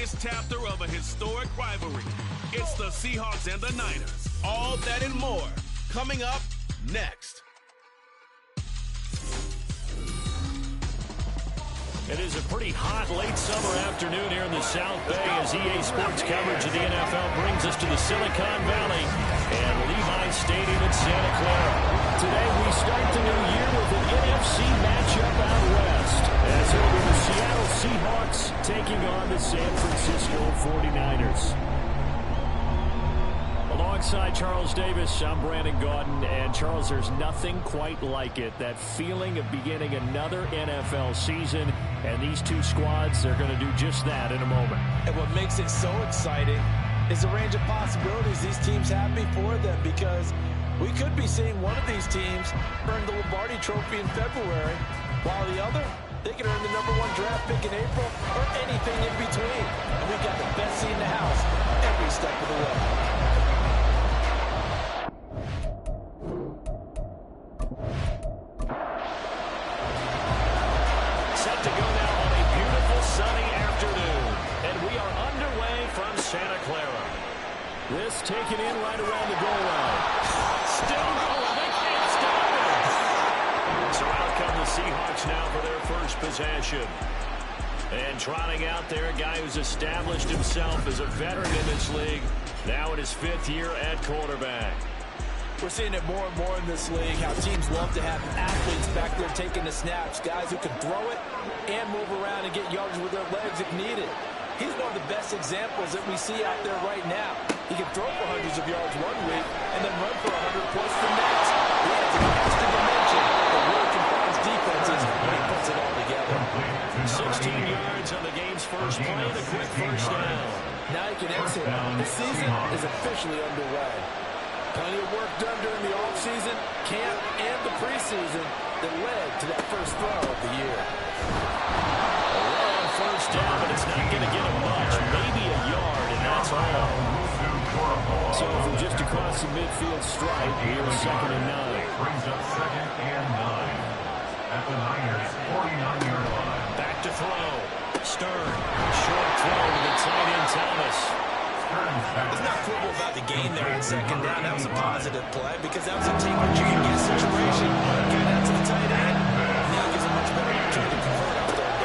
latest chapter of a historic rivalry. It's the Seahawks and the Niners. All that and more coming up next. It is a pretty hot late summer afternoon here in the South Bay as EA Sports coverage of the NFL brings us to the Silicon Valley and Levi Stadium in Santa Clara. Today we start the new year with an NFC matchup out west as it'll be the Seattle Seahawks taking on the San Francisco 49ers. Alongside Charles Davis, I'm Brandon Gaudin, and Charles, there's nothing quite like it. That feeling of beginning another NFL season, and these two squads are going to do just that in a moment. And what makes it so exciting is the range of possibilities these teams have before them, because we could be seeing one of these teams earn the Lombardi Trophy in February, while the other, they could earn the #1 draft pick in April or anything in between. And we've got the best seat in the house every step of the way. Set to go now on a beautiful sunny afternoon, and we are underway from Santa Clara. This taken in right around the goal line. Still going, they can't stop it. So out come the Seahawks now for their first possession. And trotting out there, a guy who's established himself as a veteran in this league, now in his 5th year at quarterback. We're seeing it more and more in this league, how teams love to have athletes back there taking the snaps, guys who can throw it and move around and get yards with their legs if needed. He's one of the best examples that we see out there right now. He can throw for hundreds of yards one week and then run for 100+ the next. He adds an extra dimension that really confounds defenses when he puts it all together. 16 yards on the game's first play, the quick first down. Now he can exit. The season is officially underway. Plenty of work done during the offseason, camp, and the preseason that led to that first throw of the year. A long first down, but it's not going to get him much. Maybe a yard, and that's all. So from just across the midfield stripe, here's 2nd and 9. Brings up 2nd and 9 at the Niners' 49-yard line. Back to throw. Stern. Short throw to the tight end, Thomas. There's not quibble about the gain there on 2nd down. That was a positive play because that was a take-what-you-can-get situation. Get out to the tight end. Now gives a much better opportunity to convert out there.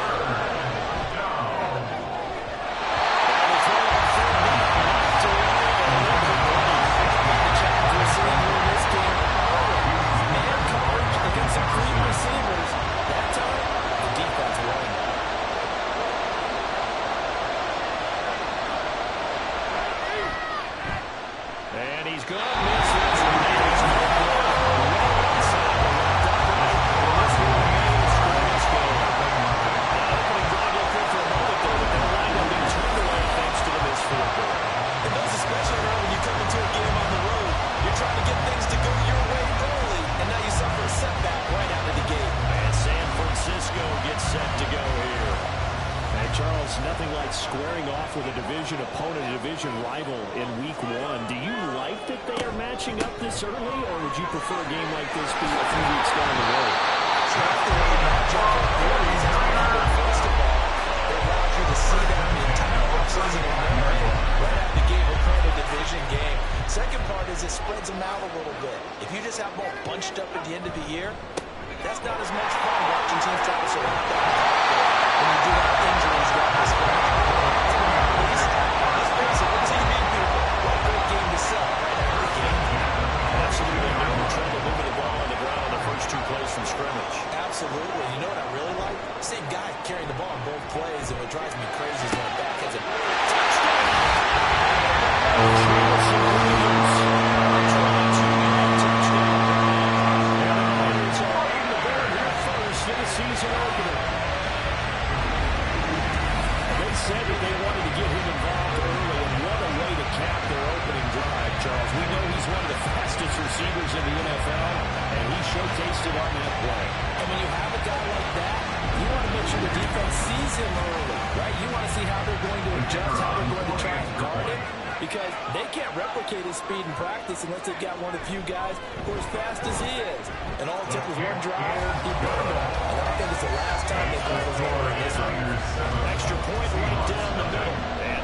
Man coverage against some clean receivers. That time, the defense won. And he's going to miss this one. He's no good. Right outside the left upright. And this will remain a scoreless game. That opening drive looked good for a moment there, but then lined up being turned away thanks to the missed field goal. And those especially hurt when you come into a game on the road. You're trying to get things to go your way early, and now you suffer a setback right out of the gate. And San Francisco gets set to go here. And Charles, nothing like squaring off with a division opponent, a division rival in week 1. Do you like that they are matching up this early, or would you prefer a game like this be a few weeks down the road? Track the way matchup for 40s is but first of all, it allows you to see that the entire offseason in memory right out the gate. We're playing a division game. Second part is it spreads them out a little bit. If you just have them all bunched up at the end of the year, that's not as much fun watching teams try to surround that when you do have injuries down the stretch. Let's face it, we're TV people. What a great game to sell right out of the gate. Absolutely no trouble moving the ball on the ground on the first 2 plays from scrimmage. Absolutely. You know what I really like? Same guy carrying the ball on both plays, and what drives me crazy is when a back has a touchdown. Season opener. They said that they wanted to get him involved early, and what a way to cap their opening drive, Charles. We know he's one of the fastest receivers in the NFL, and he showcased it on that play. And when you have a guy like that, you want to make sure the defense sees him early, right? You want to see how they're going to adjust, how they're going to try and guard him, because they can't replicate his speed in practice unless they've got one of the few guys who are as fast as he is. And all it took was one drive, he burned him. And I think it's the last time they play his order in this one. Extra point right down the middle. And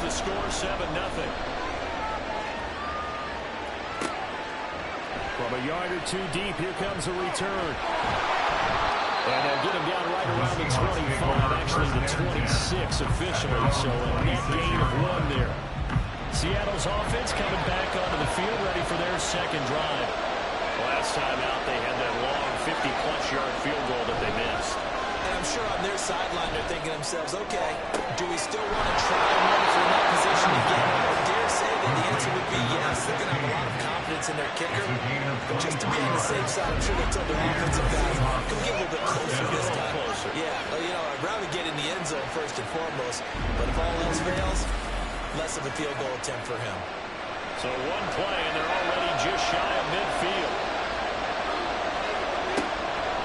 the score 7-0. From a yard or two deep, here comes a return. And they'll get him down right around the 25, actually the 26 officially. So a net gain of 1 there. Seattle's offense coming back onto the field, ready for their second drive. Last time out, they had that long 50-plus yard field goal that they missed. And I'm sure on their sideline they're thinking to themselves, okay, do we still want to try and run from that position again? I would dare say that the answer would be yes. They're going to have a lot of confidence in their kicker. But just to be on the safe side, I'm sure they'll tell their offensive guys, can we get a little bit closer this time? Yeah, well, you know, I'd rather get in the end zone first and foremost. But if all else fails, less of a field goal attempt for him. So one play, and they're already just shy of midfield.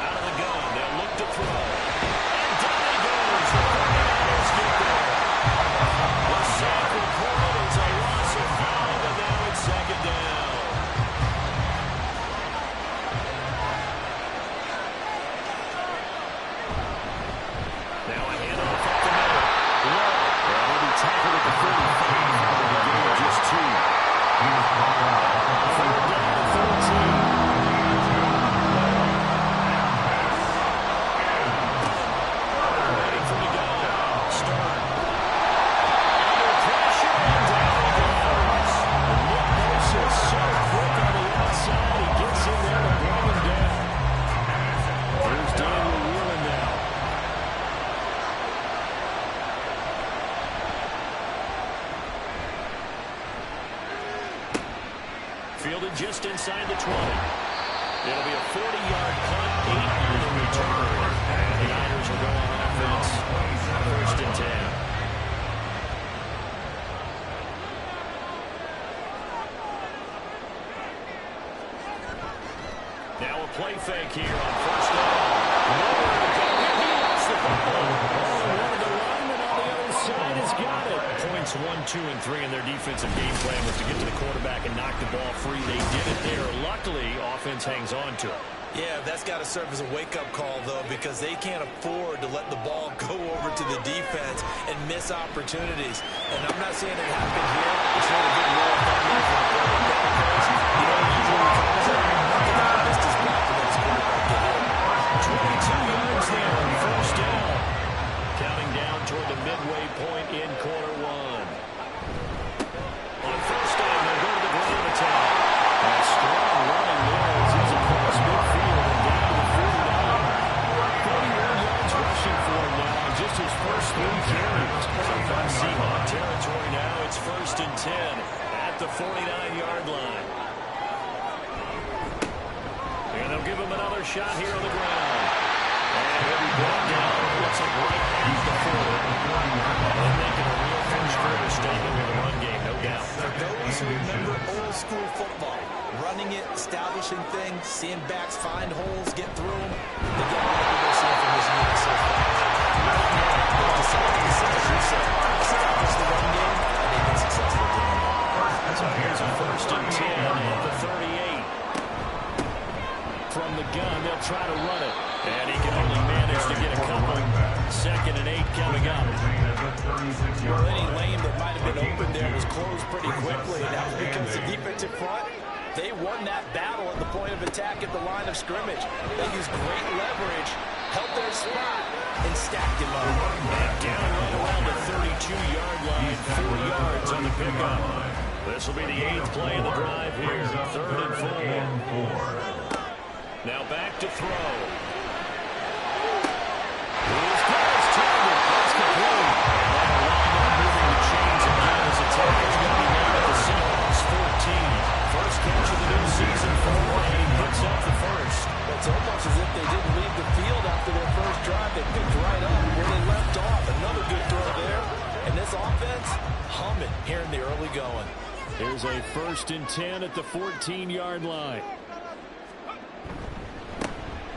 Out of the gun, they'll look to throw. And down he goes. The 49ers get there. The sack reported is a loss of 5, and now it's second down. Now a handoff up the middle. Low. And he'll be tackled at the 35. And the gain of just 2. Third down and 13. Fielded just inside the 20. It'll be a 40-yard punt, 8 on the return. And the Niners will go on offense. First and 10. Now a play fake here on first down. Nowhere to go. He lost the football. Oh, one of the linemen on the other side has got it. Points 1, 2, and 3 in their defensive game plan was to get to the quarterback and knock the ball free. They did it there. Luckily, offense hangs on to it. Yeah, that's got to serve as a wake-up call, though, because they can't afford to let the ball go over to the defense and miss opportunities. And I'm not saying it happened here. It's not a good rule of thumb for the quarterback because, you know, usually comes out and missed his block and then his quarterback get hit. 22 yards there on first down. Counting down toward the midway point in quarter 1. On first down, they'll go to the ground attack. A strong running there as he's across midfield and down to the 49. 31 yards rushing for him now on just his first 3 carries. So from Seahawk territory now, it's first and 10 at the 49-yard line. And they'll give him another shot here on the ground. And he'll be brought down. Looks like right at the 40. And making a real first-quarter statement with the run game, no doubt. For those who remember old-school football, running it, establishing things, seeing backs find holes, get through them, they get what we're seeing from this unit so far. They've decided to say, as you said, establish the run game, and they've been successful doing it. So here's a first and 10 at the 38. From the gun, they'll try to run it. And he can only manage to get a couple. Second and 8 coming up. Well, any lane that might have been open there was closed pretty quickly. And now because the defensive front, they won that battle at the point of attack at the line of scrimmage. They used great leverage, held their spot, and stacked him up. And down right around the 32-yard line, 4 yards on the pickup. This will be the 8th play of the drive here. Third and 4. Now back to throw. He's got his target. That's complete. And they'll wind up moving the chains again as the tacker's going to be made at the Seahawks 14. First catch of the new season for White. He picks up the first. It's almost as if they didn't leave the field after their first drive. They picked right up where they left off. Another good throw there. And this offense, humming here in the early going. Here's a first and 10 at the 14-yard line.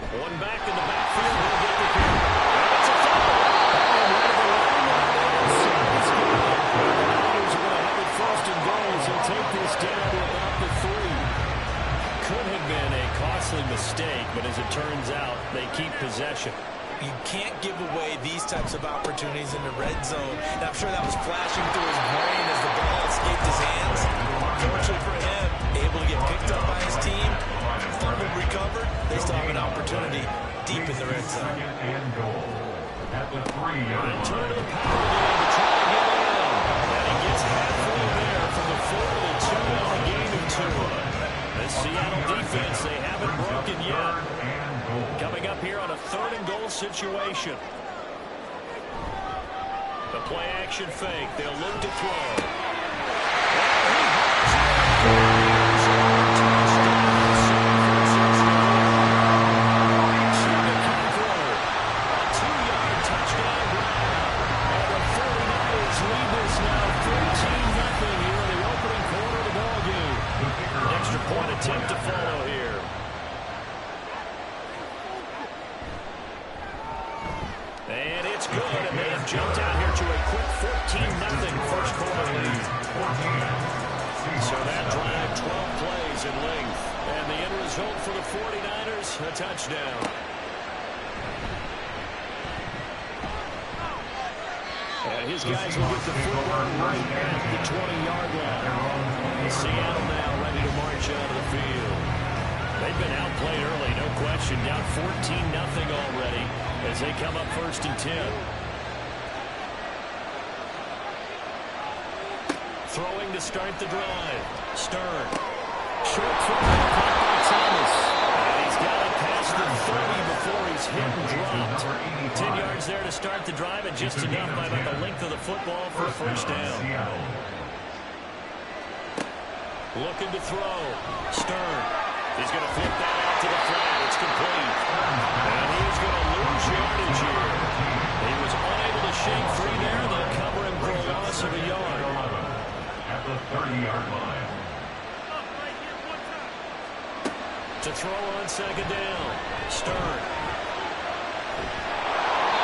One back in the backfield. He'll get the kick. It's a fumble. And one of the linemen on the other side is good. The Niners are going to have it first and goal as they'll take this down to about the 3. Could have been a costly mistake, but as it turns out, they keep possession. You can't give away these types of opportunities in the red zone zone. And I'm sure that was flashing through his brain as the ball escaped his hands. Fortunately for him, able to get picked up by his team, fumbled, recovered. They still have an opportunity deep in the red zone. At the 3-yard line. Turn to the power game to try to get in. And he gets halfway there from the 4 to the 2 on a game of 2. The Seattle defense, they haven't broken yet. Coming up here on a 3rd and goal situation. The play action fake. They'll look to throw. Attempt to follow here. And it's good, and they have jumped out here to a quick 14-0 first quarter lead. So that drive, 12 plays in length. And the end result for the 49ers, a touchdown. And his guys will get the football right at the 20-yard line. Seattle now ready to march out of the field. They've been outplayed early, no question. Down 14-0 already as they come up 1st and 10. Throwing to start the drive. Stern. Short throw by Thomas. And he's got it past the 30 before he's hit and dropped. 10 yards there to start the drive, and just enough by about the length of the football for a first down. Looking to throw. Stern. He's going to flip that out to the flat. It's complete. And he's going to lose yardage here. He was unable to shake free there. They'll cover him for a loss of a yard. At the 30-yard line. To throw on 2nd down. Stern.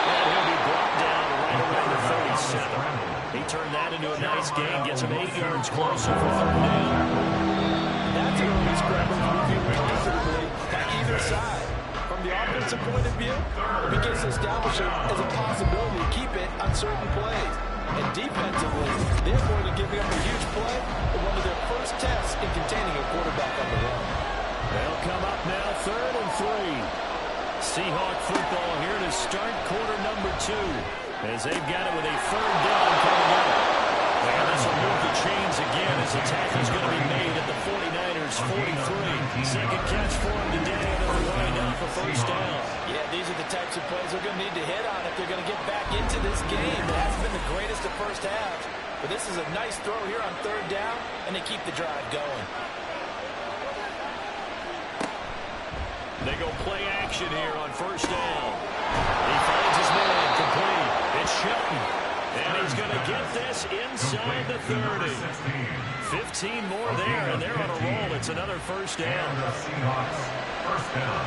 And he'll be brought down right around the 37. He turned that into a nice gain, gets him 8 yards closer for 3rd down. That's an early scramble moving positively by either side. From the offensive point of view, it begins to establish it as a possibility to keep it on certain plays. And defensively, they're going to give up a huge play in one of their first tests in containing a quarterback on the run. They'll come up now 3rd and 3. Seahawk football here to start quarter number 2. As they've got it with a 3rd down coming up. And this will move the chains again as the tackle's going to be made at the 49ers 43. Second catch for him today, and they'll wind up a first down. Yeah, these are the types of plays they're going to need to hit on if they're going to get back into this game. It hasn't been the greatest of first halves, but this is a nice throw here on 3rd down, and they keep the drive going. They go play action here on 1st down. He finds his man complete. It's Shelton. And he's going to get this inside the 30. 15 more there, and they're on a roll. It's another first down. The Seahawks, first down.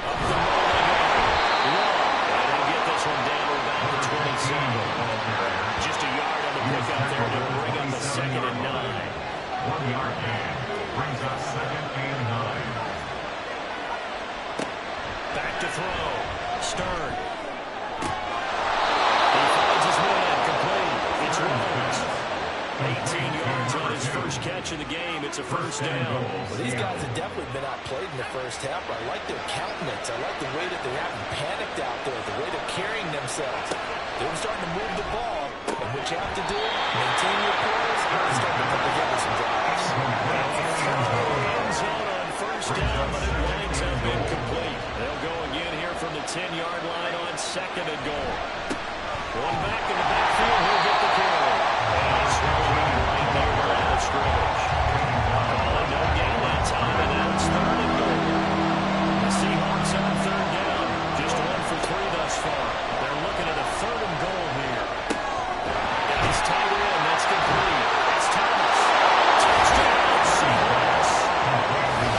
Up the middle they go. And he'll get this one down to about the 27. Just a yard on the pickup there to bring up a 2nd and 9. 1-yard gain brings up 2nd and 9. Back to throw. Stern. He finds his man complete. It's Rhodes. 18 yards on his first catch of the game. It's a first down. Well, these guys have definitely been outplayed in the first half. I like their countenance. I like the way that they haven't panicked out there, the way they're carrying themselves. They're starting to move the ball. And what you have to do, maintain your poise, and start to put together some drives. End zone on first down, but it winds up incomplete. They'll go again here from the 10-yard line on 2nd and goal. One back in the backfield, he'll get the carry. And he's right there around the scrimmage. Calling no gain that time, and now it's 3rd and goal. The Seahawks on 3rd down, just 1 for 3 thus far. They're looking at a 3rd and goal here. And he's tied in, that's complete. It's Thomas. Touchdown, Seahawks.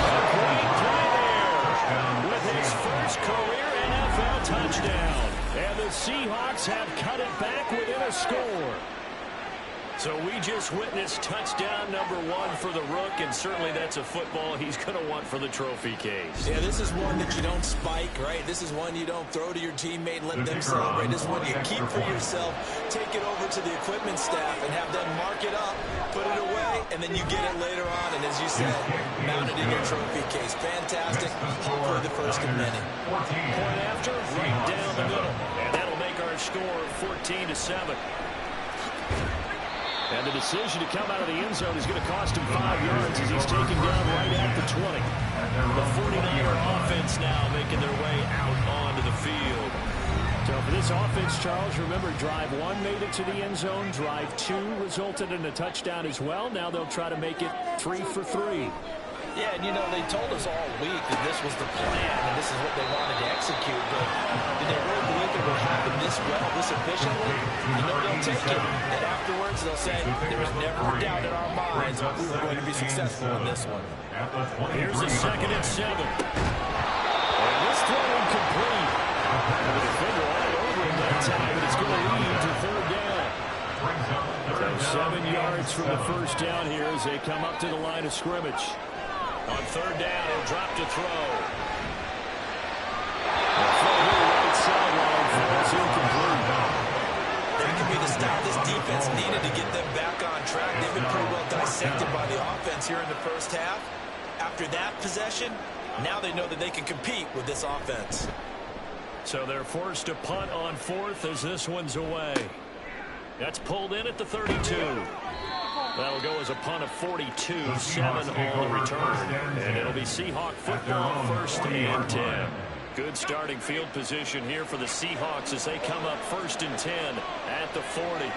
A great play there with his first career NFL touchdown. And the Seahawks have cut it back within a score. So we just witnessed touchdown number 1 for the Rook, and certainly that's a football he's going to want for the trophy case. Yeah, this is one that you don't spike, right? This is one you don't throw to your teammate and let them celebrate. This is one you keep for yourself, take it over to the equipment staff and have them mark it up, put it away, and then you get it later on. And as you said, mount it in your trophy case. Fantastic. Hopefully the first of many. Point after, right down the middle. And that'll make our score 14-7. And the decision to come out of the end zone is going to cost him 5 yards as he's taken down right at the 20. The 49er offense now making their way out onto the field. So for this offense, Charles, remember, drive 1 made it to the end zone. Drive 2 resulted in a touchdown as well. Now they'll try to make it 3 for 3. Yeah, and you know, they told us all week that this was the plan and this is what they wanted to execute, but did they really believe it would happen this well, this efficiently? You know, they'll take it, and afterwards they'll say, there was never a doubt in our minds we were going to be successful in this one. Here's a 2nd and 7. And this throw incomplete. The defender all over him that time, and it's going to lead to 3rd down. So 7 yards from the first down here as they come up to the line of scrimmage. On 3rd down, he'll drop to throw. The throw here right sideline falls incomplete. That could be the style this defense needed to get them back on track. They've been pretty well dissected by the offense here in the first half. After that possession, now they know that they can compete with this offense. So they're forced to punt on 4th as this one's away. That's pulled in at the 32. That'll go as a punt of 42, 7 on the return. And it'll be Seahawk football, 1st and 10. Good starting field position here for the Seahawks as they come up 1st and 10 at the 40.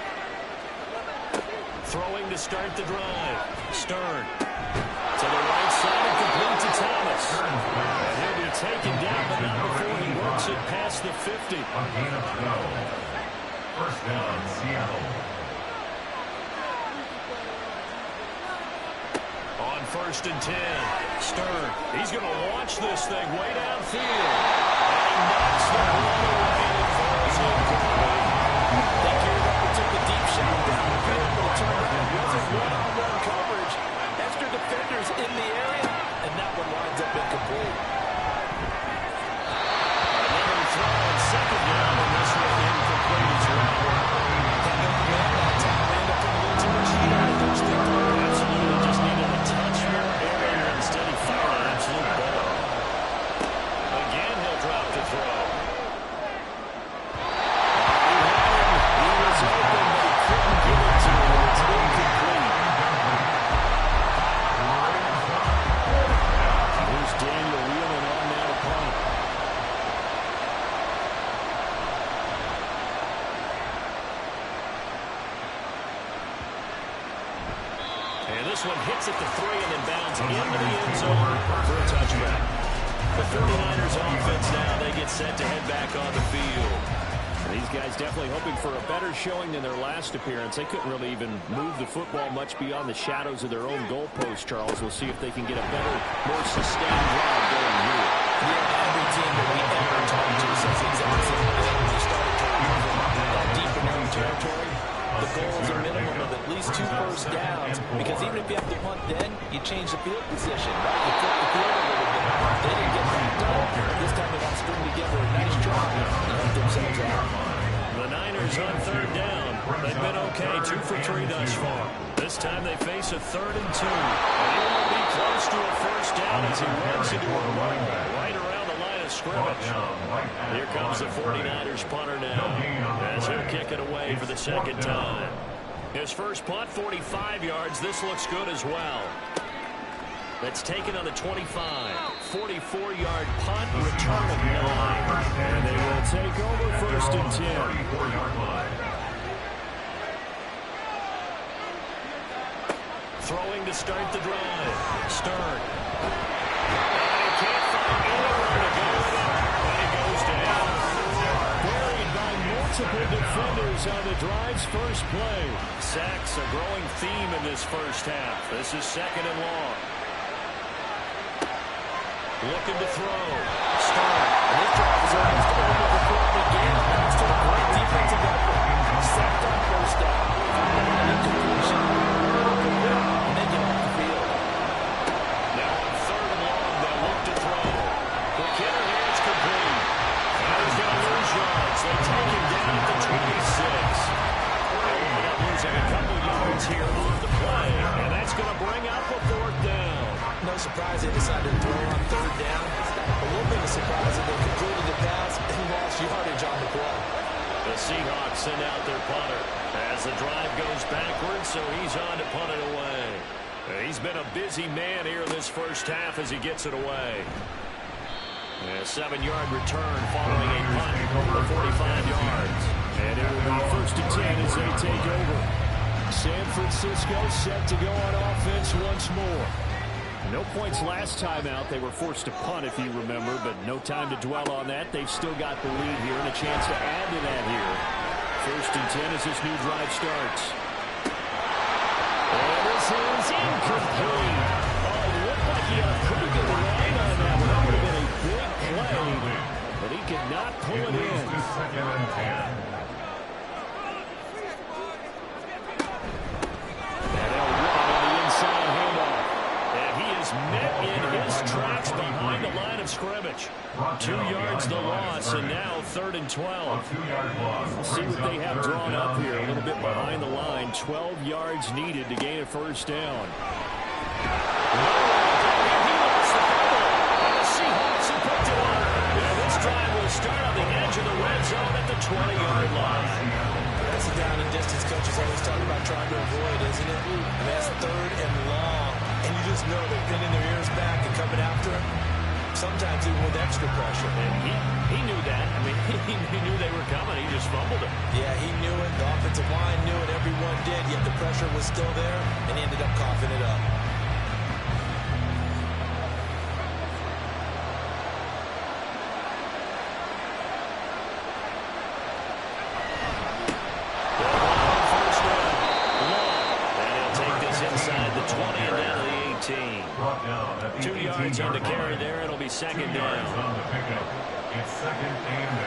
Throwing to start the drive. Stern to the right side and complete to Thomas. And he'll be taken down, but not before he works it past the 50. First down, Seattle. On 1st and 10, Stern. He's going to launch this thing way downfield. And knocks the ball away and it falls incomplete. They carried up and took a deep shot down the field, but it turned out it wasn't one-on-one coverage. Extra defenders in the area, and that one winds up incomplete. Another throw on 2nd down, and this one incomplete as well. Can't go man that time. They end up putting a little too much heat on the first down. Absolutely, just needed a touch more area, and instead he fired an absolute ball. Again, he'll drop to throw. He was open, but he couldn't give it to him. It's incomplete. Here's Daniel Wheeling on now to punt. And this one hits at the 3 and then bounds into the end zone for a touchback. The 49ers offense now, they get set to head back on the field. And these guys definitely hoping for a better showing than their last appearance. They couldn't really even move the football much beyond the shadows of their own goalpost, Charles. We'll see if they can get a better, more sustained drive going here. Yeah, every team that we ever talked to says the exact same thing. When you start that deep in their own territory, the goal is a minimum of at least 2 first downs, because even if you have to punt then, you change the field position, right? You flip the field a little bit. They didn't get that done. This time they got to string together a nice drive and help themselves out. The Niners on 3rd down. They've been okay, 2 for 3 thus far. This time they face a 3rd and 2. And he will be close to a first down as he runs into a run right around the line of scrimmage. Here comes the 49ers punter now as he'll kick it away for the 2nd time. His first punt, 45 yards. This looks good as well. That's taken on the 25. 44-yard punt, return of 9. And they will take over 1st and 10. Throwing to start the drive. Stern. And he can't find anywhere to go with it. And he goes down. Buried by multiple defenders on the drive's first play. Sacks a growing theme in this first half. This is 2nd and long. Looking to throw. Stern. And this drive is almost over before it began. Thanks to a great defensive effort. Sacked on first down. Incomplete. Seahawks send out their punter as the drive goes backwards, so he's on to punt it away. He's been a busy man here in this first half as he gets it away. A 7-yard return following a punt of 45 yards. And it will be first and 10 as they take over. San Francisco set to go on offense once more. No points last time out. They were forced to punt, if you remember, but no time to dwell on that. They've still got the lead here and a chance to add to that here. First and 10 as this new drive starts. And this is incomplete. Oh, it looked like he had a pretty good line on that one. That would have been a big play, but he could not pull it in. Second and 10. Met in his tracks behind the line of scrimmage. 2 yards the loss, and now 3rd and 12. Let's see what they have drawn up here. A little bit behind the line. 12 yards needed to gain a first down. He lost the ball, and the Seahawks have picked it up. This drive will start on the edge of the red zone at the 20-yard line. That's the down and distance coaches always talk about trying to avoid, isn't it? And that's 3rd and long. And you just know they're pinning their ears back and coming after him. Sometimes even with extra pressure. And he knew that. I mean, he knew they were coming. He just fumbled it. Yeah, he knew it. The offensive line knew it. Everyone did. Yet the pressure was still there, and he ended up coughing it up. Inside the 20 and down to the 18. 2 yards on the carry there. It'll be second down. It's second and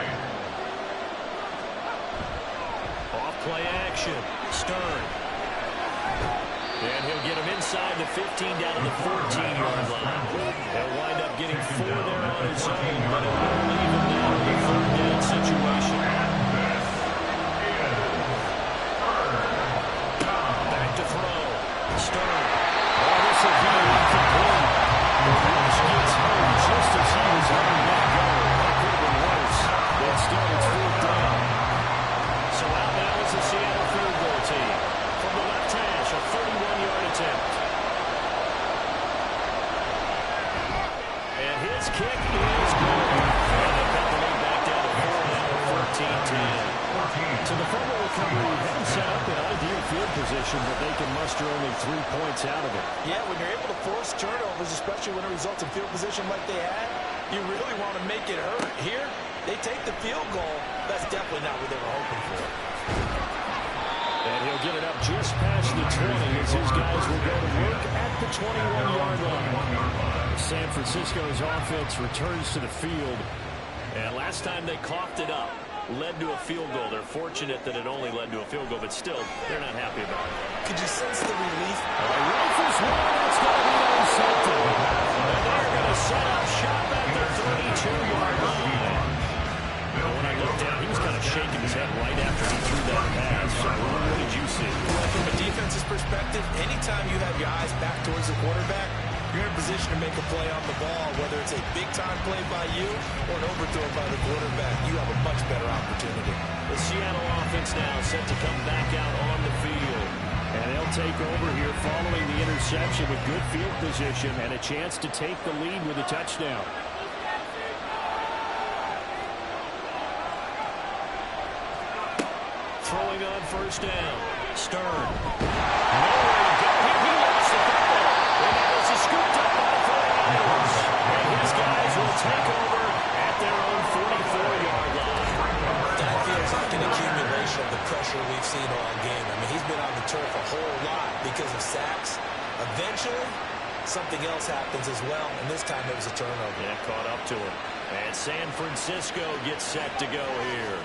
8. Off play action. Stern. And he'll get him inside the 15 down to the 14-yard line. He'll wind up getting 4 there on his own, but it will leave him now in a 3rd down situation. Back to throw. Stern. Oh, this will be incomplete. The rush gets home just as he was letting that go. That could have been worse. But still, it's 4th down. So out now is the Seattle field goal team. From the left hash, a 31-yard attempt. And his kick is good. And they cut the lead back down to 4 now, 14-10. So the fumble recovery hadn't set up an ideal field position, but they can muster only 3 points out of it. Yeah, when you're able to force turnovers, especially when it results in field position like they had, you really want to make it hurt. Here, they take the field goal. That's definitely not what they were hoping for. And he'll get it up just past the 20 as his guys will go to work at the 21-yard line. San Francisco's offense returns to the field. And last time they coughed it up, led to a field goal. They're fortunate that it only led to a field goal, but still, they're not happy about it. Could you sense the relief? Rifles one, it's going to be intercepted. And they're going to set up shop at the 32-yard line. When I looked down, he was kind of shaking his head right after he threw that pass. So what did you see? Well, from a defense's perspective, anytime you have your eyes back towards the quarterback, you're in a position to make a play on the ball, whether it's a big-time play by you or an overthrow by the quarterback. You have a much better opportunity. The Seattle offense now set to come back out on the field. And they'll take over here following the interception with good field position and a chance to take the lead with a touchdown. Throwing on first down. Stern. Nowhere to go. He lost the ball. And that was scooped up by the 49ers. And his guys will take over at their own 44-yard line. That feels like an accumulation of the pressure we've seen all game. I mean, he's been on the turf a whole lot because of sacks. Eventually, something else happens as well, and this time it was a turnover. Yeah, caught up to him. And San Francisco gets set to go here.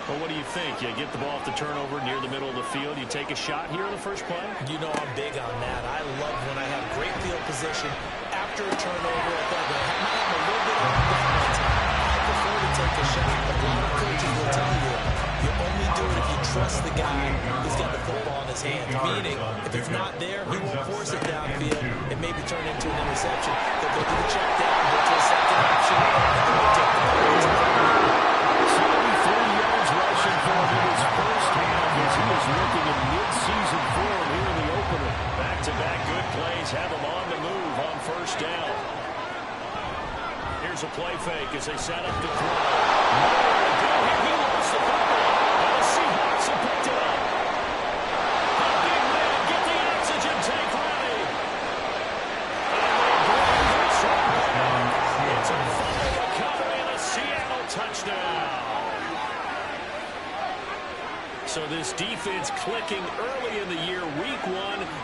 Well, what do you think? You get the ball off the turnover near the middle of the field. You take a shot here in the first play? You know I'm big on that. I love when I have great field position after a turnover. I thought I might have a little bit of a balance. I prefer to take a shot. A lot of coaches will tell you you only do it if you trust the guy who's got the football in his hands. Meaning, if it's not there, he won't force it downfield. It may be turned into an interception. They'll go to the check down, go to a second option, and then they'll take the ball. 73 yards rushing for to throw. Nowhere to go here. He lost the football. And the Seahawks have picked it up. The big men get the oxygen tank ready. And they bring this one. It's a fumble recovery and a Seattle touchdown. So this defense clicking early in the year. Week 1,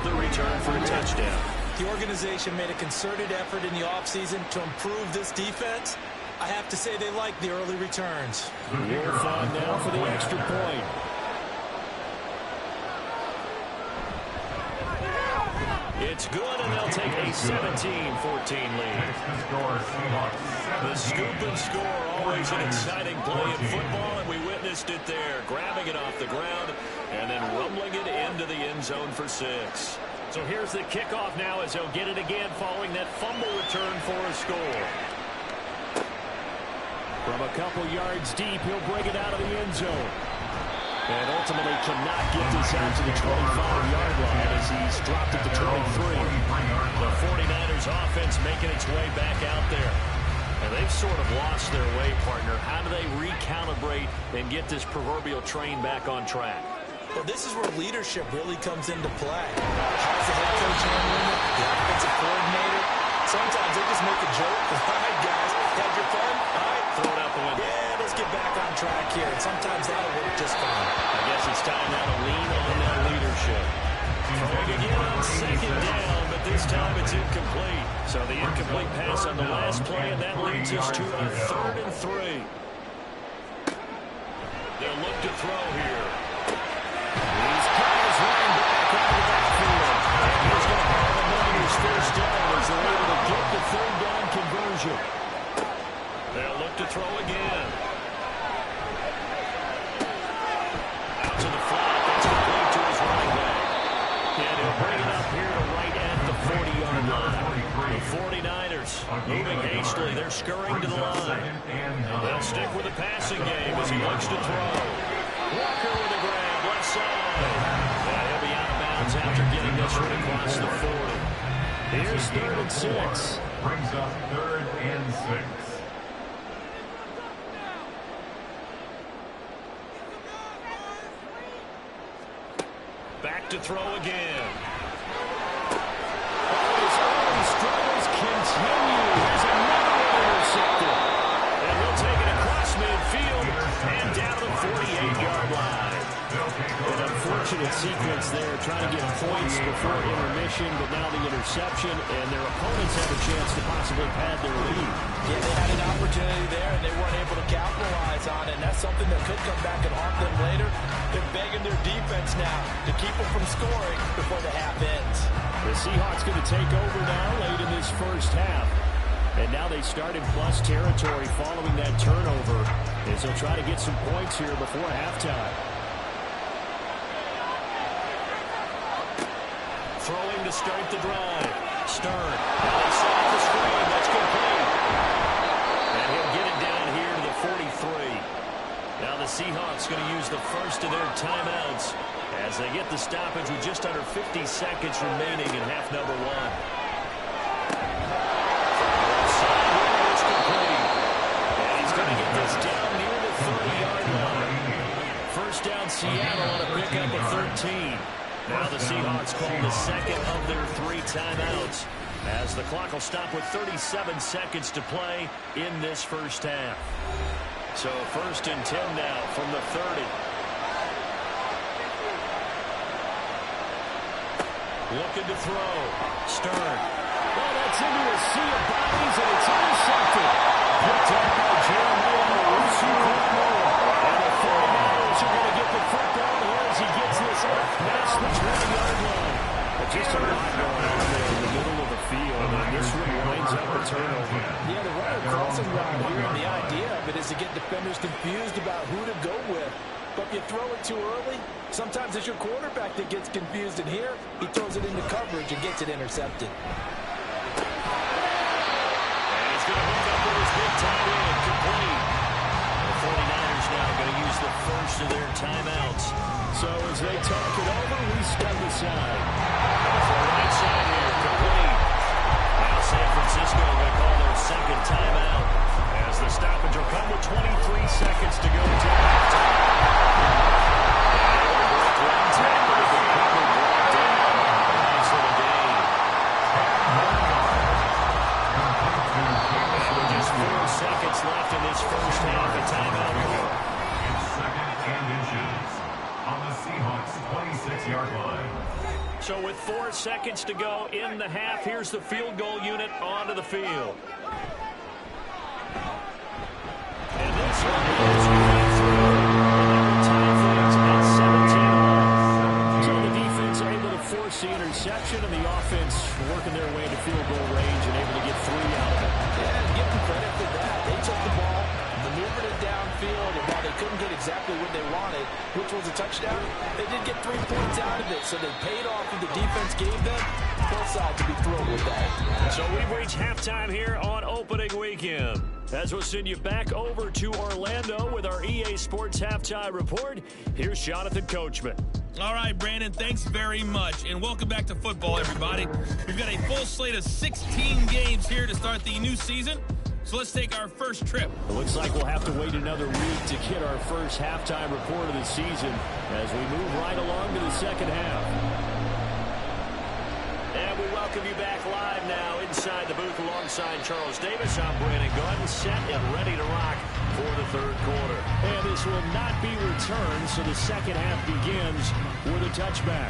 the return for a touchdown. The organization made a concerted effort in the offseason to improve this defense. I have to say they like the early returns. Wolf on now for the extra point. It's good, and they'll take a 17-14 lead. The scoop and score, always an exciting play in football, and we witnessed it there, grabbing it off the ground and then rumbling it into the end zone for 6. So here's the kickoff now as he'll get it again following that fumble return for a score. From a couple yards deep, he'll bring it out of the end zone. And ultimately cannot get this out to the 25-yard line as he's dropped it to 23. The 49ers offense making its way back out there. And they've sort of lost their way, partner. How do they recalibrate and get this proverbial train back on track? Well, this is where leadership really comes into play. How's the head coach handling it? The offensive coordinator? Sometimes they just make a joke. All right, guys, had your fun? All right, Throw it out the window. yeah, let's get back on track here. And sometimes that'll work just fine. I guess it's time now to lean on that leadership. Throwing again on second down, but this time it's incomplete. So the incomplete pass on the last play, and that leads us to a 3rd and 3. They'll look to throw here. He's got his running back out of the backfield. And he's going to have the Niners first down as they're able to get the 3rd down conversion. They'll look to throw again. Out to the flat. That's complete to his running back. And he'll bring it up here to right at the 40-yard line. The 49ers moving hastily. They're scurrying to the line. They'll stick with the passing game as he looks to throw. Walker with a grab, left side. Yeah, he'll be out of bounds after getting this one across the 40. Here's 3rd and 6. Brings up 3rd and 6. Back to throw again. His early struggles continue. Here's another one intercepted. And he'll take it across midfield and down to the 48-yard line. An unfortunate sequence there, trying to get points before intermission, but now the interception, and their opponents have a chance to possibly pad their lead. Yeah, they had an opportunity there, and they weren't able to capitalize on it. And that's something that could come back and haunt them later. They're begging their defense now to keep them from scoring before the half ends. The Seahawks going to take over now late in this first half. And now they start in plus territory following that turnover as they'll try to get some points here before halftime. Throwing to start the drive. Stern. Now they set up the screen. That's complete. And he'll get it down here to the 43. Now the Seahawks going to use the first of their timeouts as they get the stoppage with just under 50 seconds remaining in half number 1. It's complete. And he's going to get this down near the 30-yard line. First down Seattle on a pickup of 13. Now the Seahawks call the second of their 3 timeouts as the clock will stop with 37 seconds to play in this first half. So 1st and 10 now from the 30. Looking to throw. Stern. Well, that's into a sea of bodies, and it's intercepted. Picked up by Jeremiah Owusu-Koramoah. And the 49ers are going to get the football here as he gets this up past the 20-yard line. But just a lot going on there in the middle of the field, and this one winds up a turnover. Yeah, the runner crossing route here, and the idea of it is to get defenders confused about who to go with. But if you throw it too early, sometimes it's your quarterback that gets confused, and here he throws it into coverage and gets it intercepted. And he's going to hook up with his big tight end, complete. The 49ers now going to use the first of their timeouts. So as they talk it over, we step aside. For right side here, complete. Now San Francisco going to call their second timeout as The stoppage will come with 23 seconds to go until halftime. Just 4 seconds left in this first half. A timeout. It's second and inches on the Seahawks 26-yard line. So with 4 seconds to go in the half, here's the field goal unit onto the field. And this one is through. Tie things at 17. So the defense able to force the interception, and the offense working their way to field goal range and able to get 3 out of it. Yeah, give them credit for that. They took the ball, maneuvered it downfield, and while they couldn't get exactly what they wanted, which was a touchdown, they did get 3 points out of it, so they paid off what the defense gave them. Both sides to be thrilled with that. So we've reached halftime here on opening weekend. As we'll send you back over to Orlando with our EA Sports Halftime Report, here's Jonathan Coachman. All right, Brandon, thanks very much, and welcome back to football, everybody. We've got a full slate of 16 games here to start the new season, so let's take our first trip. It looks like we'll have to wait another week to get our first halftime report of the season as we move right along to the second half. And we welcome you back live now inside the booth alongside Charles Davis. I'm Brandon Gordon, set and ready to rock for the third quarter. And this will not be returned, so the second half begins with a touchback.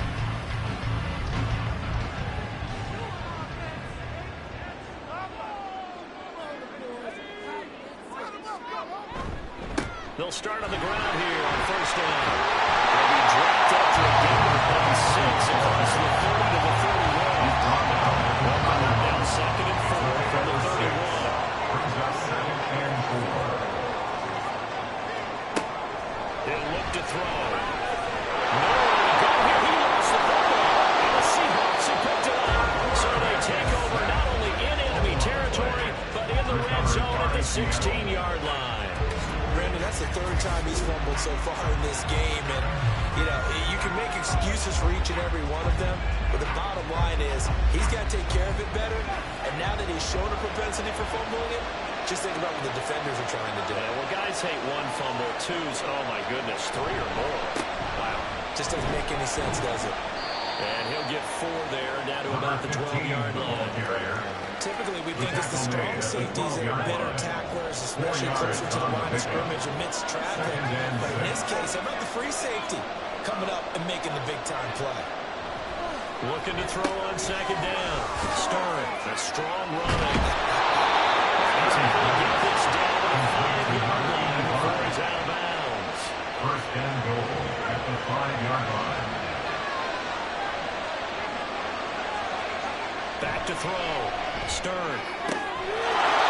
They'll start on the ground here on first down. They'll be dropped up to a gain of about 6 across the 30 to the 31. Now second and 4 from the 31. Brings up second and 4. He'll look to throw. Nowhere to go here. He lost the football. And the Seahawks have picked it up. So they take over not only in enemy territory, but in the red zone at the 16-yard line. Brandon, that's the third time he's fumbled so far in this game, and you can make excuses for each and every one of them, but the bottom line is he's got to take care of it better, and now that he's shown a propensity for fumbling it, just think about what the defenders are trying to do. Yeah, well, guys hate 1 fumble, 2's, oh my goodness, 3 or more. Wow. Just doesn't make any sense, does it? And he'll get 4 there, down to about the 12-yard line. Typically, we think it's the strong safeties that are better tacklers, especially closer to the line of scrimmage amidst traffic. But in this case, how about the free safety coming up and making the big-time play? Looking to throw on second down. Stern, a strong running. He's able to get this down to the 5-yard line before he's out of bounds. First and goal at the 5-yard line. Back to throw. Stern.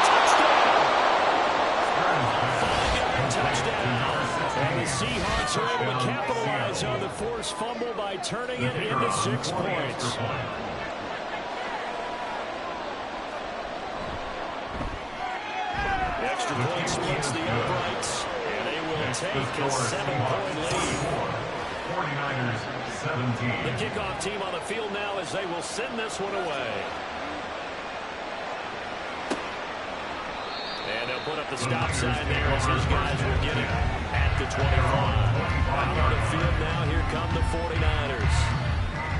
Touchdown. And the Seahawks are able to capitalize on the forced fumble by turning it into 6 points. Extra point splits the uprights, and they will take a 7-point lead. 49ers 17. The kickoff team on the field now as they will send this one away. And they'll put up the stop sign there as his guys will get it at the 25. Out on the field now, here come the 49ers.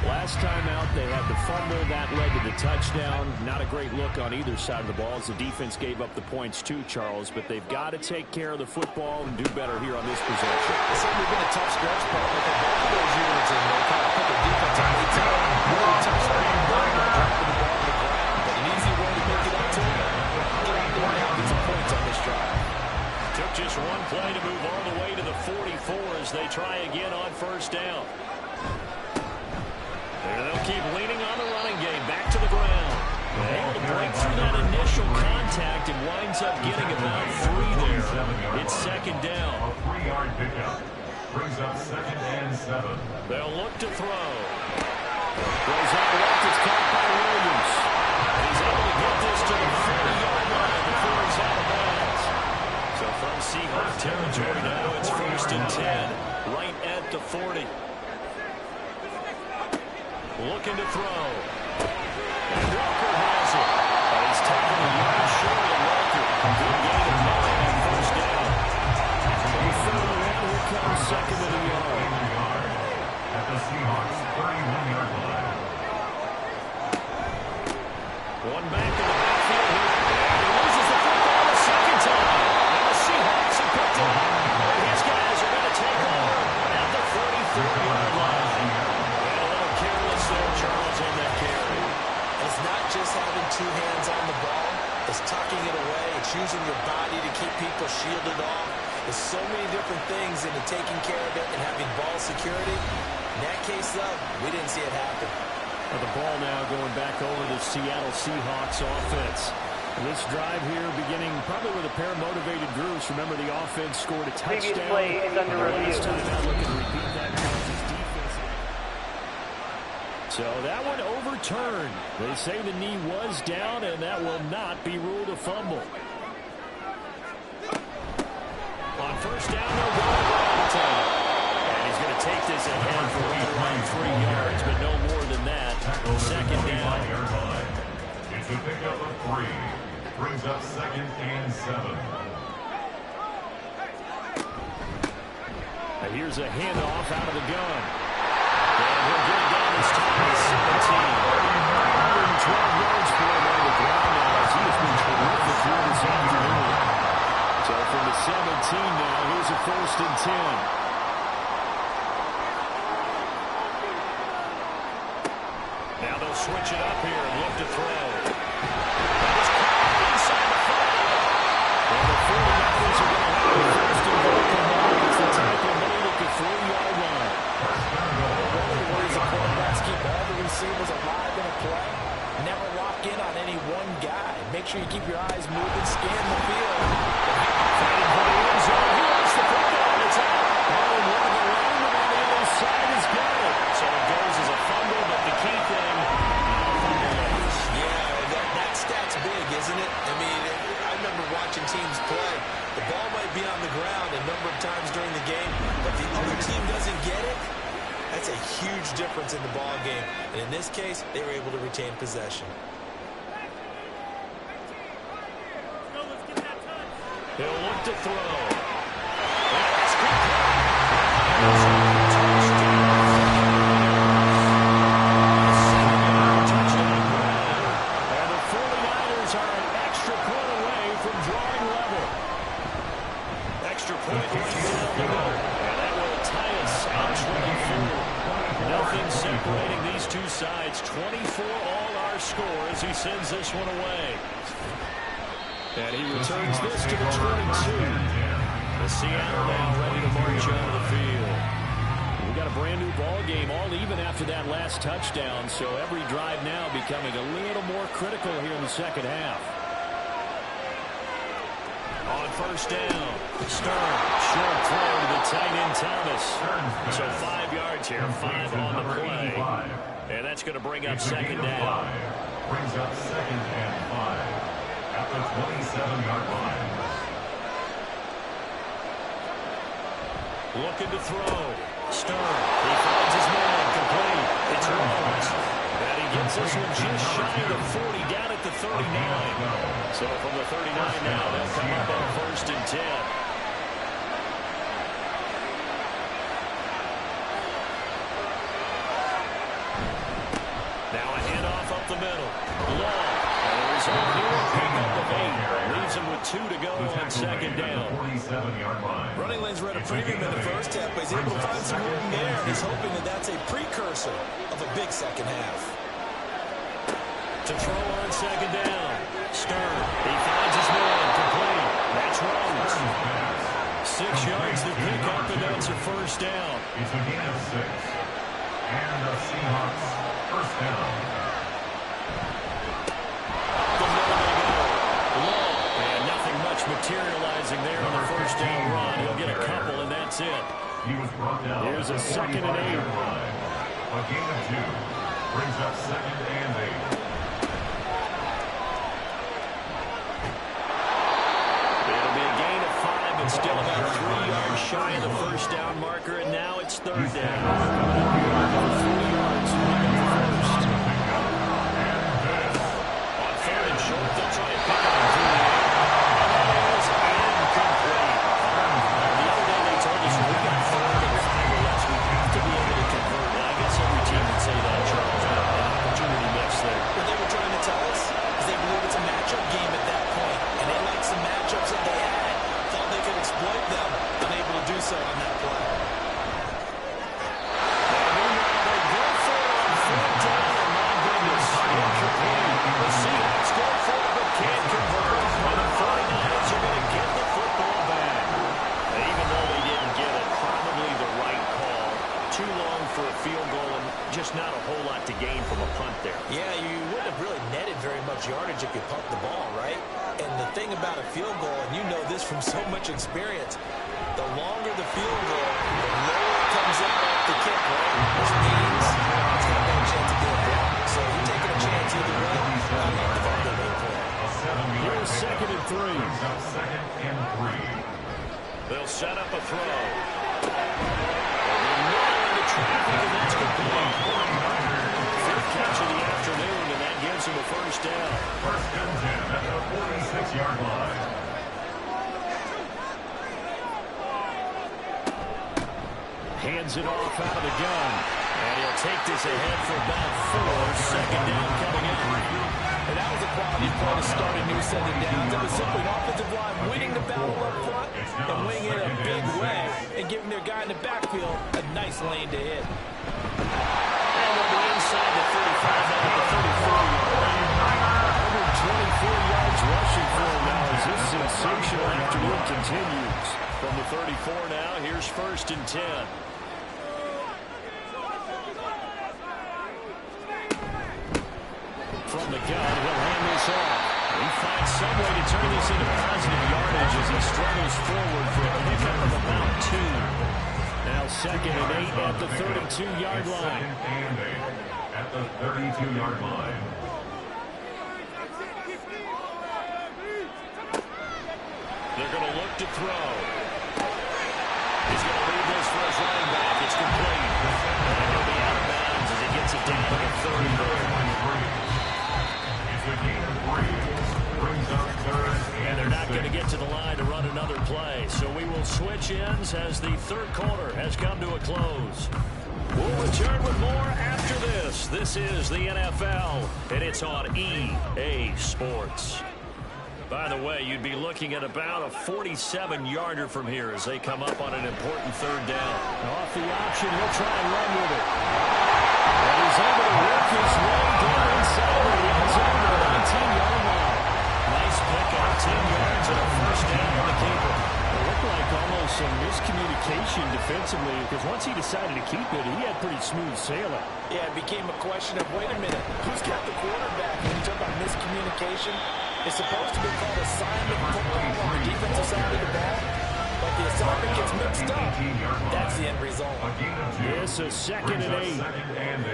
Last time out, they had the fumble. That led to the touchdown. Not a great look on either side of the ball as the defense gave up the points too, Charles. But they've got to take care of the football and do better here on this possession. It's certainly been a tough stretch, but with both of those units in there, kind of put the defense on the top. Really tough stretch. Dropping the ball on the ground, but an easy way to make it up to him. Get out there now and get some points on this drive. Took just 1 play to move all the way to the 44 as they try again on first down. And they'll keep leaning on the running game. Back to the ground. Able to break through that initial contact and winds up getting about 3 there. It's second down. A 3-yard pickup. Brings up second and 7. They'll look to throw. Goes out left. It's caught by Williams. He's able to get this to the 40-yard line before he's out of bounds. So from Seahawk territory now, it's first and 10. Right at the 40. Looking to throw. And Walker has it. And he's taken a yard short of Walker. Good gain of 9. with so many different things into taking care of it and having ball security. In that case, though, we didn't see it happen. Well, the ball now going back over the Seattle Seahawks offense. This drive here beginning probably with a pair of motivated groups. Remember, the offense scored a touchdown. Previous play is under review. Now looking to repeat that Chargers defense. So that one overturned. They say the knee was down, and that will not be ruled a fumble. On first down, they'll go to and he's going to take this ahead for right around 3 yards, but no more than that. Second down. It's a pickup of 3. Brings up 2nd and 7. Now here's a handoff out of the gun. And he'll get it down this time to 17. 112 yards for him on the ground now as he has been terrific here this afternoon. So from the 17 now, here's a 1st and 10. Now they'll switch it up here and look to throw. That is caught inside the 5. And the 49ers are going to have a 1st and goal as the tackle made at the 3-yard line. Worries the quarterbacks keep all the receivers alive in a play. Never lock in on any one guy. Make sure you keep your eyes moving, scan the field. Fighting for the end zone. He wants the football. It's out. Oh, one of the linemen on the other side is good. So it goes as a fumble, but the key thing, That stat's big, isn't it? I mean, I remember watching teams play. The ball might be on the ground a number of times during the game, but the other team doesn't get it. That's a huge difference in the ball game. And in this case, they were able to retain possession. he'll look to throw. And the 49ers are an extra point away from drawing level. Extra point right down the middle. And that will tie us on 24. Nothing separating these two sides. 24 all our score as he sends this one away. And he returns this to the 22. The Seattle now ready to march onto the field. We've got a brand new ball game, all even after that last touchdown. So every drive now becoming a little more critical here in the second half. On first down, Stern, short throw to the tight end Thomas. So 5 yards here, 5 on the play. And that's going to bring up second down. Brings up 2nd and 5. At the 27-yard line. Looking to throw. Stern. He finds his man. Complete. It's Rhodes. And he gets this one just shy of the 40, down at the 39. So from the 39 now, they'll come up on 1st and 10. Now a handoff up the middle. Long. And the result here, a pickup of 8. Leaves him with 2 to go on second down. 47-yard line. Running lanes were at a premium in the first half, but he's able to find some room there. He's hoping that that's a precursor of a big second half. To throw on second down. Stern. He finds his man. Complete. That's Rhodes. 6 yards to pick up, and that's a first down. It's a gain of 6. And the Seahawks first down. The middle they go. Long. And nothing much materializing there on the first down run. He'll get a couple, and that's it. He was brought down. Here's a 2nd and 8. A gain of 2. Brings up 2nd and 8. It'll be a gain of 5, but still about 3 yards shy of the first down marker, and now it's 3rd down. 3 yards to pick up the first. On 3rd and short, they'll try and pick up the 2. And that is incomplete. The other day they told us we got 3rd and 5 or less. We have to be able to convert. And I guess every team would say that, Charles. An opportunity missed there. What they were trying to tell us is they believe it's a matchup game at that point, and they liked some matchups that they had, thought they could exploit them, unable to do so on that play. And meanwhile, they go for it on 4th down, and just not a whole lot to gain from a punt there. Yeah, you wouldn't have really netted very much yardage if you pumped the ball, right? And the thing about a field goal, and you know this from so much experience, the longer the field goal, the lower it comes out off the kick, right? Which means it's got no chance to get a block. So you're taking a chance either way. I like the fumble they play. Here's 2nd and 3. Second and 3. They'll set up a throw. Into traffic, and that's complete. Fifth catch of the afternoon, and that gives him a first down. First and 10 at the 46-yard line. Hands it off out of the gun. And he'll take this ahead for about 4. Second down coming in. And that was a quality play to start a new set of downs. It was simply an offensive line winning the battle up front and winning it a big way and giving their guy in the backfield a nice lane to hit. And they'll be inside the 35 down at the 34. 124 yards rushing for him now as this sensational afternoon continues. From the 34 now, here's 1st and 10. From the gun, he'll hand this off. He finds some way to turn this into positive yardage as he struggles forward for a pickup of about 2. Now 2nd and 8 at the 32-yard line. Second and 8 at the 32-yard line. They're going to look to throw. He's going to leave this for his running back. It's complete. And he'll be out of bounds as he gets it down to the 30. And they're not going to get to the line to run another play. So we will switch ends as the third quarter has come to a close. We'll return with more after this. This is the NFL, and it's on EA Sports. By the way, you'd be looking at about a 47-yarder from here as they come up on an important third down. Off the option, he'll try and run with it. And he's able to work his way down inside the end zone to the 19-yard line. Nice pickup, 10 yards and a first down on the keeper. It looked like almost some miscommunication defensively because once he decided to keep it, he had pretty smooth sailing. Yeah, it became a question of, wait a minute, who's got the quarterback? When you talk about miscommunication, it's supposed to be called assignment football on the defensive side of the ball. But the assignment gets mixed up. That's the end result. Yes, a 2nd and 8. Second and 8.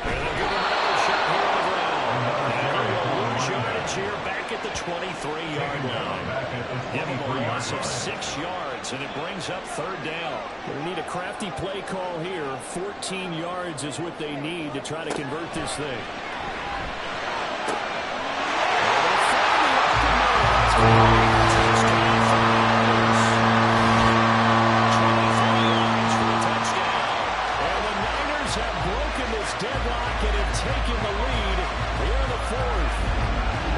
And they'll give him another shot here on the ground. And he will lose yardage here back at the 23-yard line. Give him a loss of 6 yards, and it brings up third down. They need a crafty play call here. 14 yards is what they need to try to convert this thing. Deadlock and have taken the lead here in the 4th.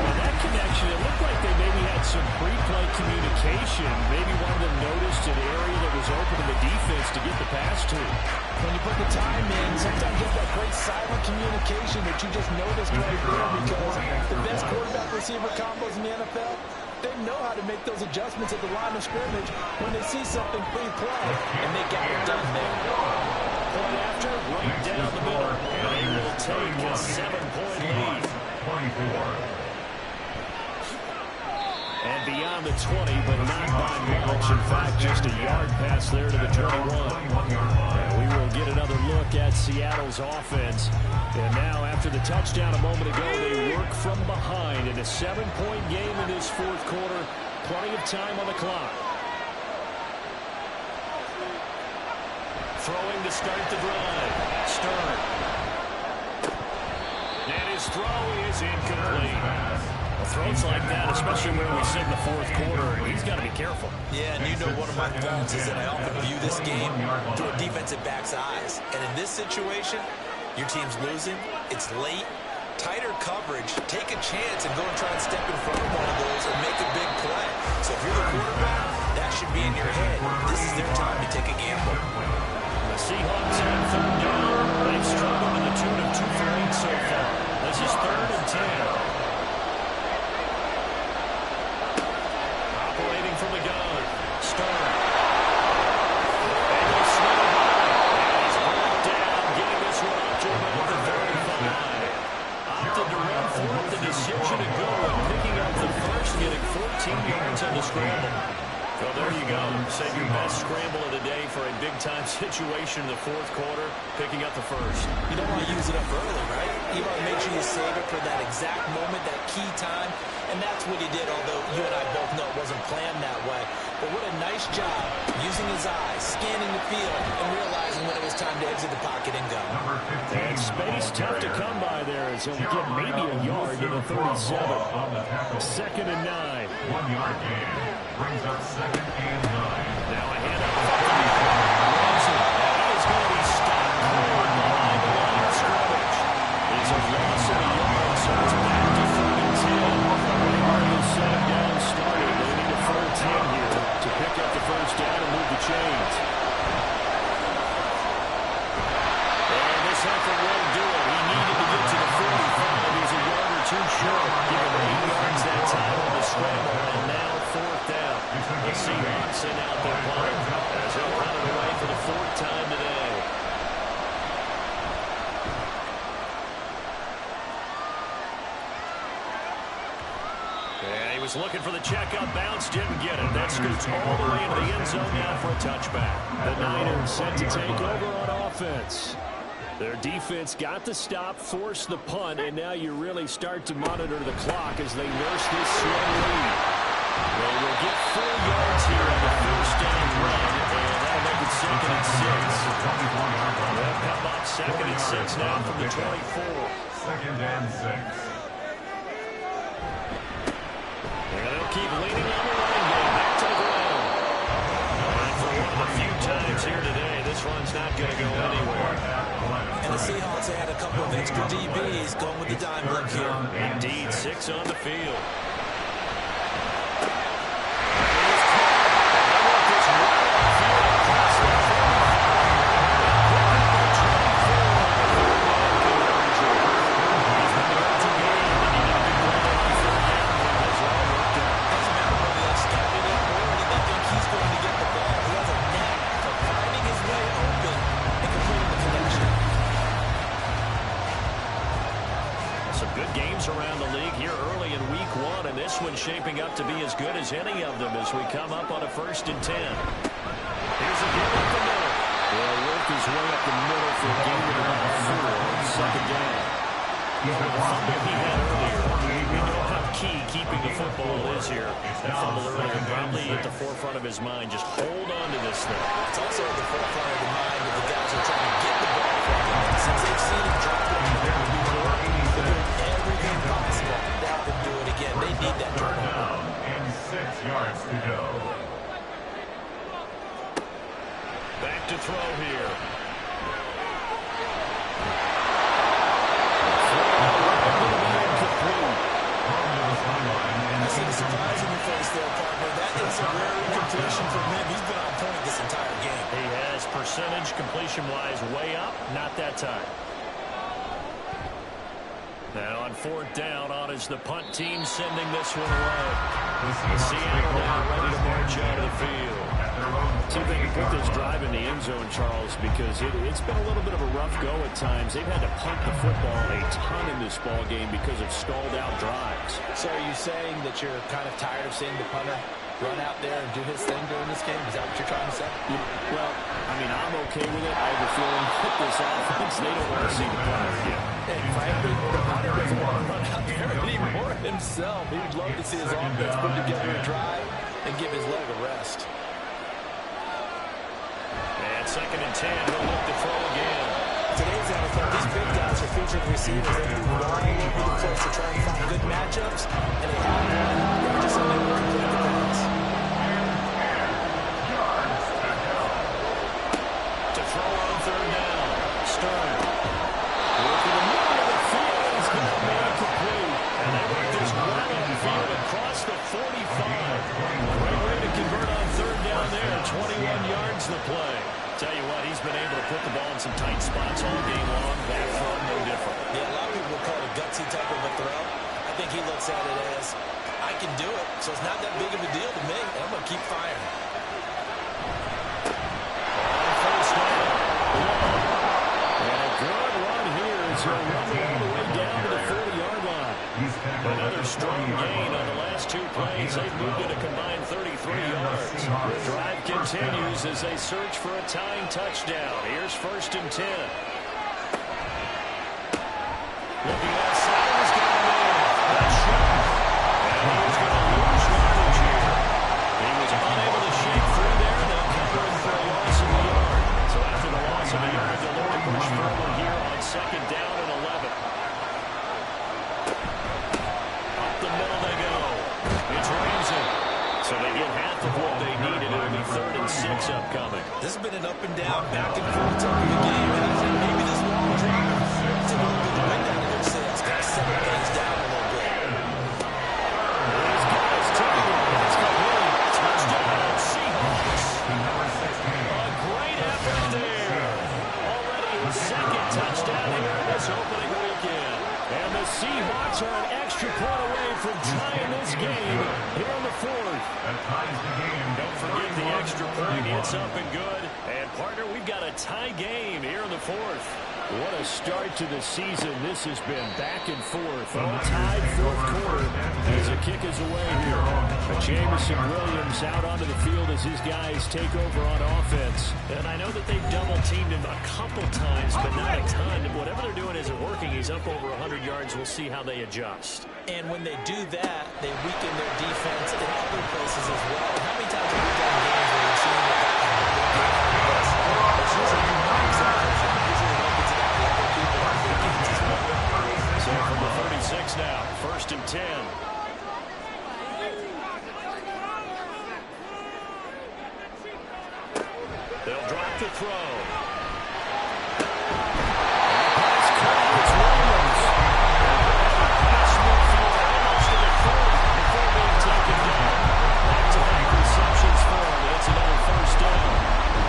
Well, that connection, it looked like they maybe had some pre-play communication. Maybe one of them noticed an area that was open to the defense to get the pass to. When you put the time in, sometimes you have that great silent communication that you just noticed right there because the best quarterback-receiver combos in the NFL, they know how to make those adjustments at the line of scrimmage when they see something pre-play, and they got it done there. Point after, right down the middle. And they will take a 7-point lead. 24. And beyond the 20, but not by much. In fact, just a yard pass there to the 21. And we will get another look at Seattle's offense. And now, after the touchdown a moment ago, they work from behind in a 7-point game in this 4th quarter. Plenty of time on the clock. Throwing to start the drive. Stern. And his throw is incomplete. Well, throws like that, especially when we sit in the 4th quarter, he's got to be careful. Yeah, and you know one of my thoughts is that I often view this game through a defensive back's eyes. And in this situation, your team's losing, it's late, tighter coverage, take a chance and go and try and step in front of one of those and make a big play. So if you're the quarterback, that should be in your head. This is their time to take a gamble. The Seahawks have third down. They've struggled to the tune of 2 for 8 so far. This is 3rd and 10. Operating from the gun. Stern. 14 yards on the scramble. Well, there you go. Save your best scramble of the day for a big-time situation in the fourth quarter, picking up the first. You don't want to use it up early, right? You want to make sure you save it for that exact moment, that key time, and that's what he did, although you and I both know it wasn't planned that way. But what a nice job using his eyes, scanning the field, and realizing when it was time to exit the pocket and go. And space tough to come by there as he'll get maybe a yard to the 37. 2nd and 9. 1 yard gain. Brings up 2nd and 9. Now a handoff. That is going to be stopped on the line of scrimmage. It's a loss of a yard, so it's back to 3rd and 10. Already set him down, started. They need a 4th 10 here to pick up the first down and move the chains. And this effort won't do it. He needed to get to the 45. He's a yard or two short. Give him 8 yards that time on the scramble, and now 4th down. The Seahawks send out their punt as they'll punt it away for the 4th time today. And he was looking for the checkup bounce, didn't get it. That scoots all the way into the end zone now for a touchback. The Niners set to take over on offense. Their defense got the stop, forced the punt, and now you really start to monitor the clock as they nurse this slow lead. They will get 4 yards here on the first down run, and that'll make it 2nd and 6. They'll come up 2nd and 6 now from the 24. 2nd and 6. And they'll keep leaning on the running game back to the ground. And for one of the few times here today, this run's not going to go anywhere. And the Seahawks had a couple of extra DBs going with the dime look here. Indeed, 6 on the field. Around the league here early in week 1, and this one's shaping up to be as good as any of them as we come up on a 1st and 10. Here's a game up the middle. Well, worked his way up the middle for a game of about 4. 2nd down. Fumble he had earlier. We know how key keeping the football is here. That fumble earlier probably at the forefront of his mind. Just hold on to this thing. It's also at the forefront of the mind of the guys who are trying to get the ball from him. Since they've seen him drop it before, they're doing everything possible to help him do it again. They need that turnover. And 6 yards to go. Back to throw here. I see the surprise in your face there, partner. That is a rare incompletion for him. He's been on point this entire game. He has percentage completion-wise way up. Not that time. Now on 4th down, on is the punt team sending this one away. Seattle now ready to march out of the field. See if they can put this drive in the end zone, Charles, because it's been a little bit of a rough go at times. They've had to punt the football a ton in this ball game because of stalled-out drives. So are you saying that you're kind of tired of seeing the punter run out there and do his thing during this game? Is that what you're trying to say? Well, I mean, I'm okay with it. I have a feeling that this offense, they don't want to see the punter again. And frankly, the punter doesn't want to run out there anymore himself. He would love to see his offense put together a drive and give his leg a rest. And 2nd and 10, he'll look to throw again. Today's NFL, these big guys are featured receivers. They move all over the place to try and find good matchups, and they have one. They're just unable to complete the pass. To throw on 3rd down. Stern. Working the middle of the field. He's going to make it complete. And they work this right on the field across the 45. Great way to convert on 3rd down there. 21 yards the play. Tell you what, he's been able to put the ball in some tight spots all game long. That front, no different. Yeah, a lot of people would call it a gutsy type of a throw. I think he looks at it as, I can do it, so it's not that big of a deal to me, and I'm going to keep firing. On 1st down. And a good run here as he'll run all the way down to the 40-yard line. Another strong gain on the last 2 plays, they've moved it a combined 33 yards. The drive continues as they search for a tying touchdown. Here's 1st and 10. Looking outside, he's got a man. That's shot. And he's going to lose yardage here. He was unable to shake through there. They'll cover him for a loss of a yard. So after the loss of a yard, they'll look to push further here on 2nd down and 11. Up the middle they go. It's Ramsey. So they get half of what they needed. It'll be 3rd and 6 upcoming. This has been an up and down, back and forth type of a game. And I think maybe this long drive to a little bit of wind out of their sails, kind of settle things down a little bit. These guys taking it. That's complete. Touchdown, Seahawks. A great effort there. Already his 2nd touchdown here in this opening weekend. And the Seahawks are an extra point away from tying this game here in the 4th. That ties the game. Don't forget the extra point. It's up and good. And, partner, we've got a tie game here in the 4th. What a start to the season. This has been back and forth. All tied 4th quarter as the kick is away here. Jameson Williams out onto the field as his guys take over on offense. And I know that they've double-teamed him a couple times, but not a ton. Whatever they're doing isn't working. He's up over 100 yards. We'll see how they adjust. And when they do that, they weaken their defense in other places as well. How many times have we done games where we've seen the guy have a big game like this? It's usually usually it opens it up to other people on big games as well. So from the 36 now, 1st and 10. They'll drop the throw. Pass caught. It's Williams. Pass midfield almost to the 30 before being taken down. Back-to-back receptions for him, and it's another 1st down.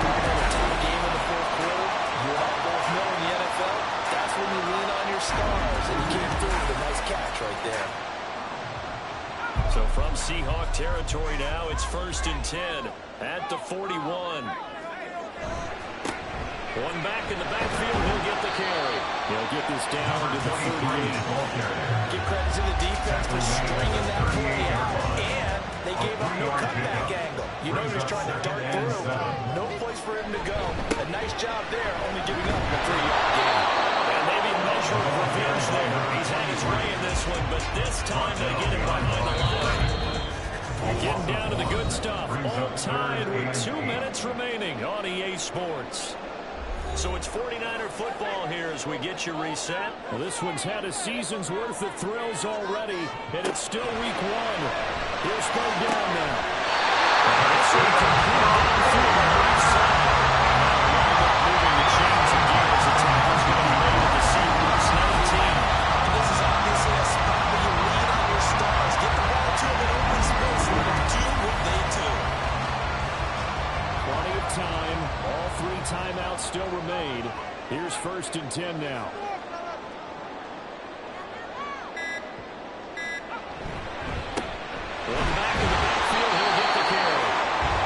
Partner, a tie game in the 4th quarter. You all both know in the NFL, that's when you lean on your stars, and you came through with a nice catch right there. So from Seahawk territory now, it's 1st and 10 at the 41. One back in the backfield, he'll get the carry. He'll get this down to the 38. Give credit to the defense for stringing that play out, and they gave up no cutback angle. You know he was trying to dart through. No place for him to go. A nice job there, only giving up a 3-yard gain. And maybe a measure of revenge there. He's had his way in this one, but this time they get him behind the line. Getting down to the good stuff. All tied with 2 minutes remaining on EA Sports. So it's 49er football here as we get your reset. Well, this one's had a season's worth of thrills already, and it's still week 1. Here's 3rd down now. This one completed downfield on the right side. Moving the chains of gears. The tackle's going to be made at the Seahawks 19. This is obviously a spot where you lean on your stars. Get the ball to them in open space. Let them do what they do. Plenty of time. All 3 timeouts still remain. Here's 1st and 10 now. One back in the backfield, he'll get the carry.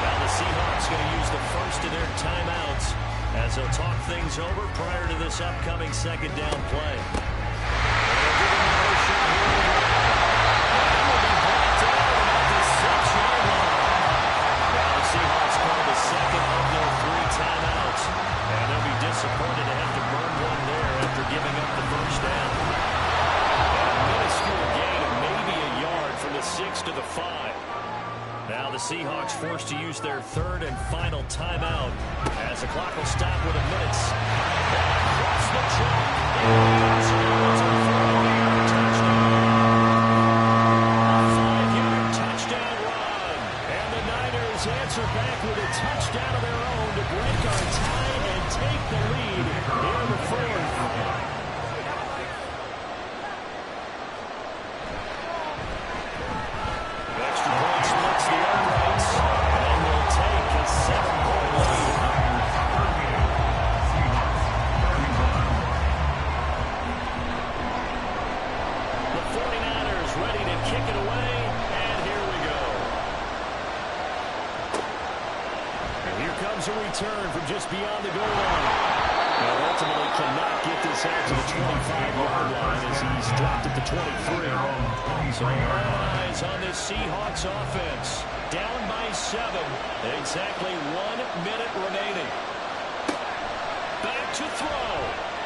Now the Seahawks going to use the first of their timeouts as they'll talk things over prior to this upcoming 2nd down play. Seahawks call the 2nd of their 3 timeouts, and they'll be disappointed to have to burn one there after giving up the 1st down. And a minuscule gain of maybe a yard from the 6 to the 5. Now the Seahawks forced to use their 3rd and final timeout as the clock will stop with a minute. Across the track. Answer back with a touchdown of their own to break our tie and take the lead in the 4th. Extra point splits the uprights and will take a 7-point lead. The 49ers ready to kick it away, and here we go. Here comes a return from just beyond the goal line. And ultimately cannot get this out to the 25-yard line as he's dropped at the 23. So all eyes on this Seahawks offense. Down by 7. Exactly 1 minute remaining. Back to throw.